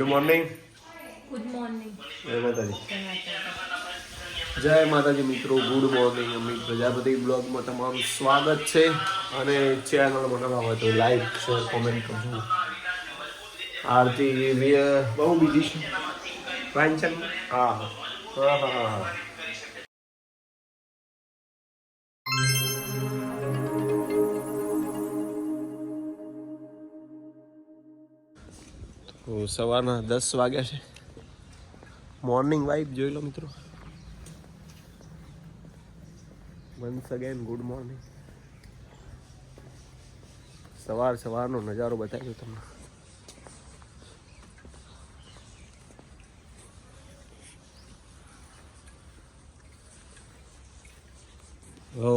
Good morning. Good morning. જય માતાજી મિત્રો, ગુડ મોર્નિંગ. અમિત પ્રજાપતિ બ્લોગમાં તમારું સ્વાગત છે. અને ચેનલ બનાવવા હોય તો લાઈક શેર કોમેન્ટ કરજો. આરતી બહુ બીજી છે વાંચન. હા હા હા હા. તો સવારના 10 વાગ્યા છે. મોર્નિંગ વાઇફ જોઈ લો મિત્રો. Once again good morning. સવારનો નજારો બતાવ્યો તમને.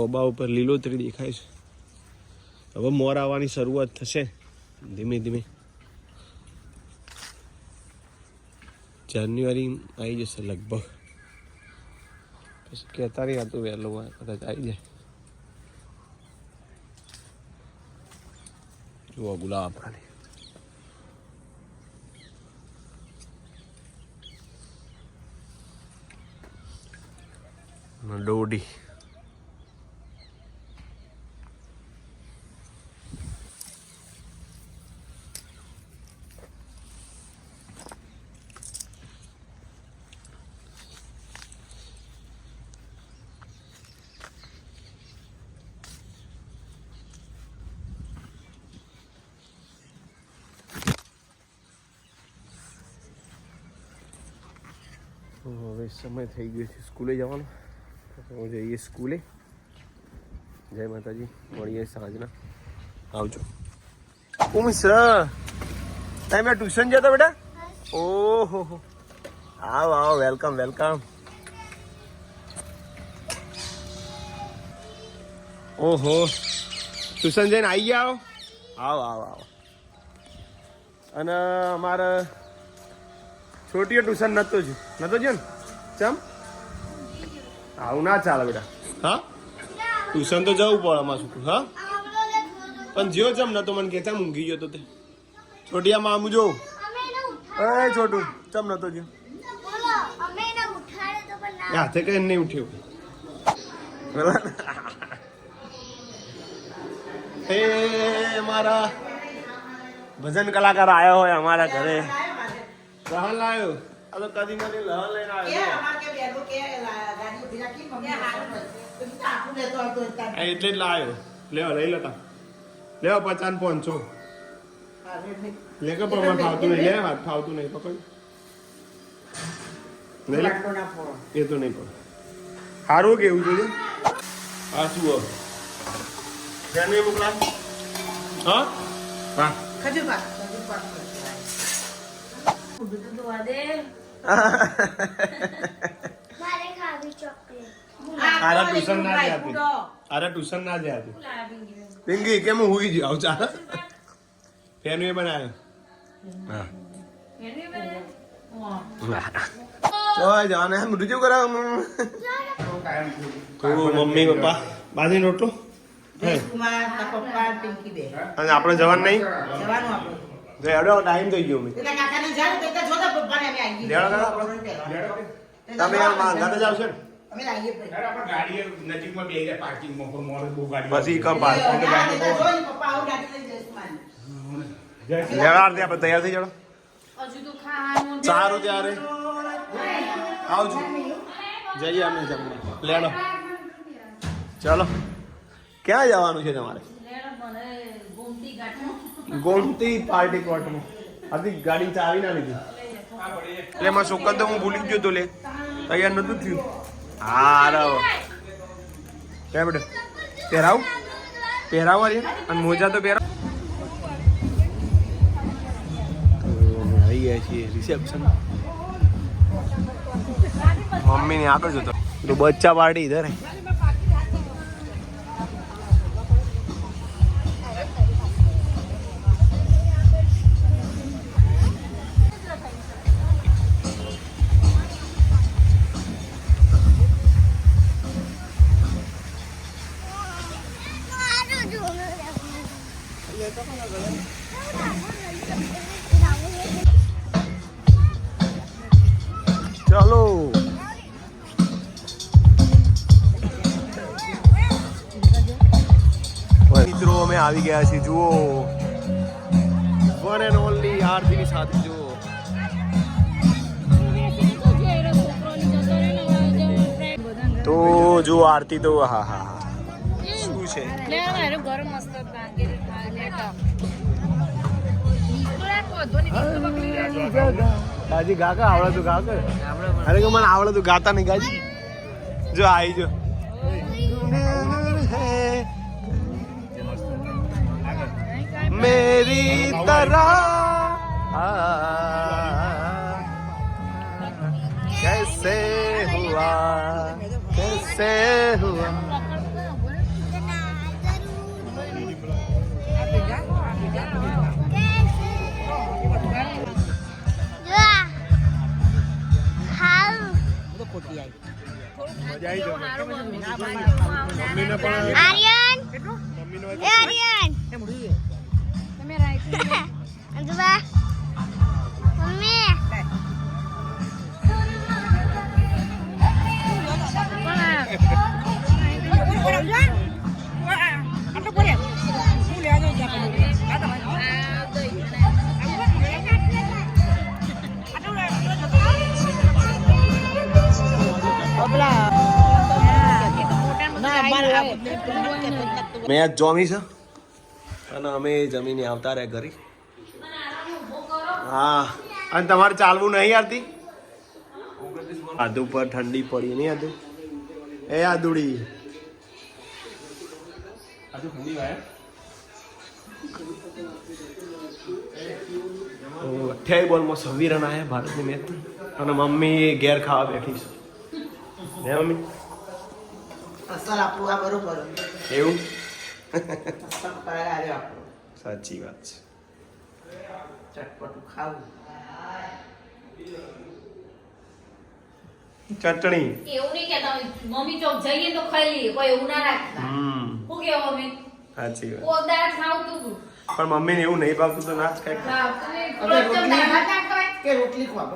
ઓબા ઉપર લીલોતરી દેખાય છે. હવે મોર આવવાની શરૂઆત થશે ધીમે ધીમે. જાન્યુઆરી આવી જશે લગભગ. પછી કહેતા નહીં હતું વહેલું કદાચ આવી જાય. જુઓ ગુલાબ ખાલી. દોડી હવે સમય થઈ ગયો છે સ્કૂલે જવાનો. હું જઈએ સ્કૂલે. જય માતાજી, મળીએ સાંજના. આવજો. ઉમિશ તમે ટ્યુશન જતા બેટા? ઓહો હો, આવો આવો, વેલકમ વેલકમ. ઓહો, ટ્યુશન જઈને આવી ગયા? આવો આવો આવો. અને અમારે છોટીઓ ટ્યુશન નતો જો ને? ચમ આવું ના ચાલે બેટા. હા, ટ્યુશન તો જવું પડે અમાર છોકરું. હા, પણ જ્યો ચમ નતો મને કે ચમ ઊંઘી ગયો તો તે? છોટિયા મામું જો. એ છોટું ચમ નતો જો? હાથે કઈ નહીં ઉઠ્યો. એ મારા ભજન કલાકાર આવ્યો હોય અમારા ઘરે. લહન લાવ્યો. આ તો કદી મને લહન લઈને આવ્યો. એટલે જ લાવ્યો. લેવા લઈ લેતા. લેવા 50 ને 500. લે કે પણ ફાવતું નહીં. લે હાથ ફાવતું નહીં. પકડ. એ તો નહીં પણ સારું કેવું જોઈએ. હા શું હવે ધ્યાન મોકલા. હા હા ટ્યુશન ના જાય. પિંકી કેમ હુઈ ગયો? આવ ચાલ. ફેનવે બનાવ્યો. હા જાને મૃત્યુ કરાવ. મમ્મી પપ્પા બાજરી રોટલો. અને આપણે જવાનું નહીં. ટાઈમ થઈ ગયો. તમે ઘરે જ આવશો ને? પછી તૈયાર થઈ જાવ. સારું ત્યારે આવજો. જઈએ અમે લેડો. ચાલો, ક્યાં જવાનું છે તમારે? ગોમતી પાર્ટી પ્લોટમાં. હજી ગાડી ચાવી ના લીધી એટલે એમાં છોકર તો હું ભૂલી ગયો તો. લે તૈયાર નતું થયું. હા રાવ ક્યાં બેટા પહેરાવો રે. અને મોજા તો પહેરાવ. આવી ગયા છીએ રિસેપ્શન. મમ્મી ને આગળ જતો તો બચ્ચા પાર્ટી ઇધર હે. આવી ગયા છીએ જુઓ વન એન્ડ ઓનલી આરતીની સાથે જુઓ તો જો આરતી તો હા હા હા શું છે ગાજી ગાકા આવડે તું ગાક અરે કે મને આવડે તું ગાતા નહીં ગાજી જો આવી જો मेरी तरह कैसे हुआ આર્યન એ આર્યન તમે રાઈટ અંજુબા મમ્મી મેં આજ જોમી છે અને અમે જમીને આવતા રહ્યા ઘરે હા અને તમારે ચાલવું નહીં આવતી આદુ પર ઠંડી પડી નહીં આદુ એ આદુડી આદુ ઠંડી વાય 28 બોલમાં 26 રન આવ્યા ભારતની મેચ અને મમ્મી ઘેર ખાવા બેઠી છે હે મમ્મી અસર આપણું આ બરોબર એવું અસર કરારે આપણું સાચી વાત છે ચટપટું ખાવું ચટણી એવું નહીં કહેતા મમ્મી ચોક જઈએ તો ખાઈ લઈએ કોઈ એવું ના રાખતા શું કેવો મમ્મી સાચી વાત કોઈ દાળ ખાવતું પણ મમ્મીને એવું નહીં ભાવતું તો ના જ ખાય રોટલી દાળ ભાત ના ખવાય કે રોટલી ખવા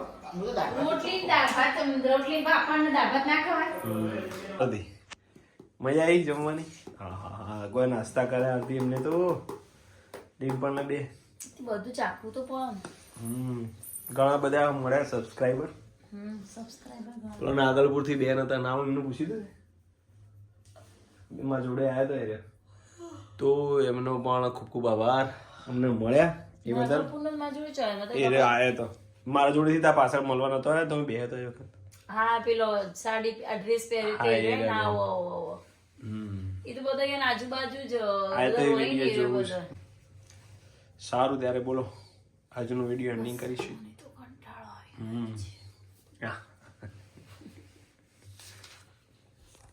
રોટલી દાળ ભાત રોટલી આપણને દાળ ભાત ના ખવાય બધી મજા આવી જમવાની હા હા હા કોઈ નાસ્તા કરે હતી એમને તો ડિમ્પલ ને બે બધું ચાખવું તો પણ ઘણા બધા મળ્યા સબસ્ક્રાઈબર સબસ્ક્રાઇબર પેલો નાગલપુર થી બેન હતા નામ એમનું પૂછી દે એમાં જોડે આવ્યા હતા એ તો એમનો પણ ખૂબ ખૂબ આભાર અમને મળ્યા એ બદલ પૂનમમાં જોઈ ચાલે એ આવ્યા તો મારા જોડેથી ત્યાં પાછળ મળવાનો હતો ને તમે બે હતો એ વખત હા પેલો સાડી ડ્રેસ પહેરી હા, એ તે રહ્યા. ના ઓ એ તો બધા અહીંયા આજુબાજુ જ આ તો એ હોય ને વિડીયો એ જોવું બધા. છે સારું ત્યારે બોલો આજનો વિડીયો એન્ડિંગ કરીશું તો કંટાળો આવે. હા.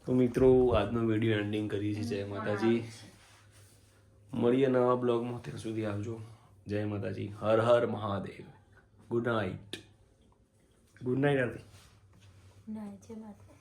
તો મિત્રો આજનો વિડીયો એન્ડિંગ કરીએ છીએ જય માતાજી મળીએ નવા બ્લોગમાં ત્યાં સુધી આવજો જય માતાજી હર હર મહાદેવ ગુડ નાઇટ આરતી ના છે વાત